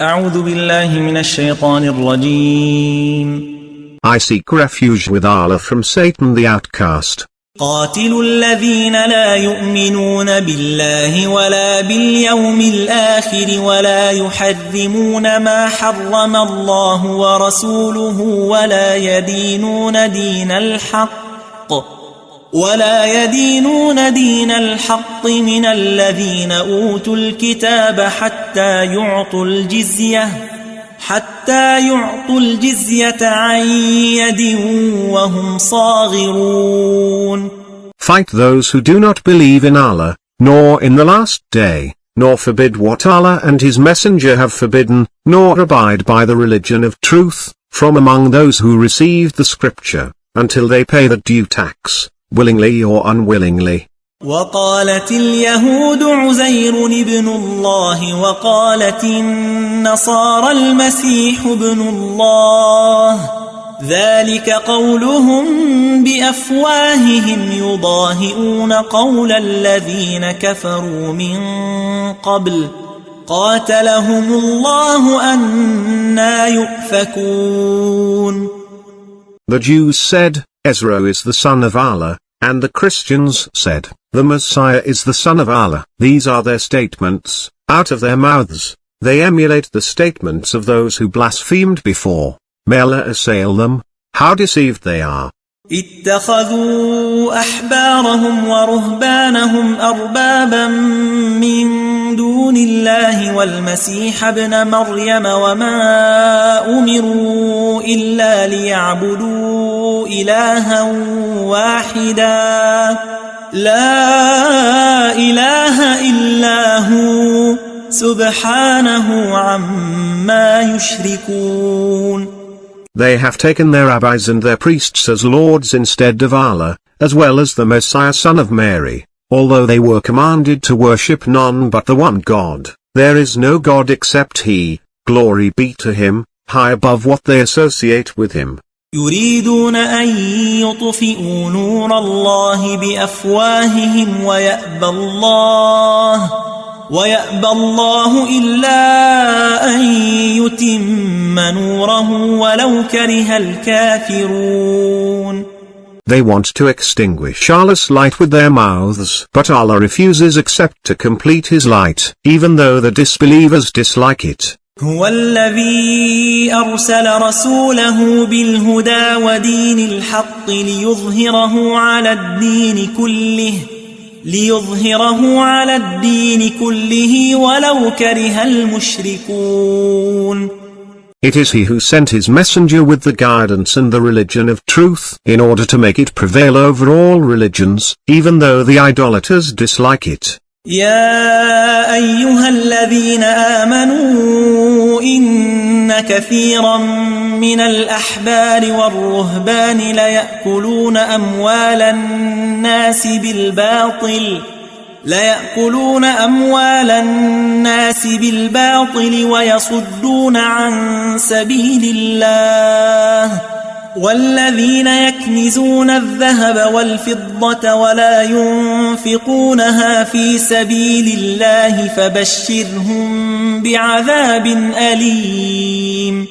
أعوذ بالله من الشيطان الرجيم. I seek refuge with Allah from Satan the outcast. قاتلوا الذين لا يؤمنون بالله ولا باليوم الآخر ولا يحرمون ما حرم الله ورسوله ولا يدينون دين الحق من الذين أوتوا الكتاب حتى يعطوا الجزية عن يد وهم صاغرون. Fight those who do not believe in Allah, nor in the last day, nor forbid what Allah and His Messenger have forbidden, nor abide by the religion of truth, from among those who received the scripture, until they pay the due tax, willingly or unwillingly. وقالت اليهود عزير ابن الله وقالت النصارى المسيح ابن الله ذلك قولهم بأفواههم يضاهئون قول الذين كفروا من قبل قاتلهم الله أنى يؤفكون. The Jews said, Ezra is the son of Allah, and the Christians said, the Messiah is the son of Allah. These are their statements, out of their mouths. They emulate the statements of those who blasphemed before. May Allah assail them, how deceived they are. اتخذوا أحبارهم ورهبانهم أربابا من دون الله والمسيح ابن مريم وما أمروا إلا ليعبدوا إلها واحدا لا إله إلا هو سبحانه عما يشركون. They have taken their rabbis and their priests as lords instead of Allah, as well as the Messiah son of Mary, although they were commanded to worship none but the one God. There is no God except He, glory be to Him, high above what they associate with Him. يريدون أن يطفئوا نور الله بأفواههم ويأبى الله إلا أن يتم نوره ولو كره الكافرون. They want to extinguish Allah's light with their mouths, but Allah refuses except to complete His light, even though the disbelievers dislike it. هو الذي أرسل رسوله بالهدى ودين الحق ليظهره على الدين كله ولو كره المشركون. It is He who sent His messenger with the guidance and the religion of truth in order to make it prevail over all religions, even though the idolaters dislike it. يا أيها الذين آمنوا إن كثيرا من الأحبار والرهبان ليأكلون أموال الناس بالباطل ويصدون عن سبيل الله والذين يكنزون الذهب والفضة ولا ينفقونها في سبيل الله فبشرهم بعذاب أليم.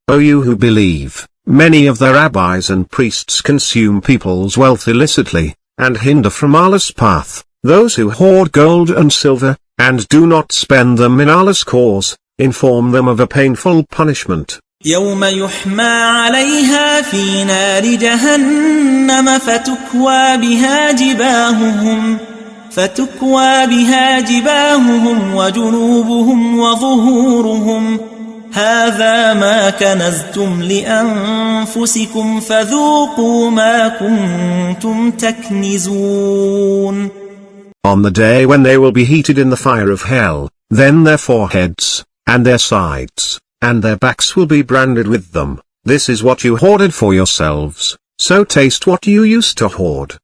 O you who believe, many of the rabbis and priests consume people's wealth illicitly, and hinder from Allah's path. Those who hoard gold and silver, and do not spend them in Allah's cause, inform them of a painful punishment. يوم يحمى عليها في نار جهنم فتكوى بها جباههم وجنوبهم وظهورهم هذا ما كنزتم لأنفسكم فذوقوا ما كنتم تكنزون. On the day when they will be heated in the fire of hell, then their foreheads, and their sides, and their backs will be branded with them. This is what you hoarded for yourselves, so taste what you used to hoard.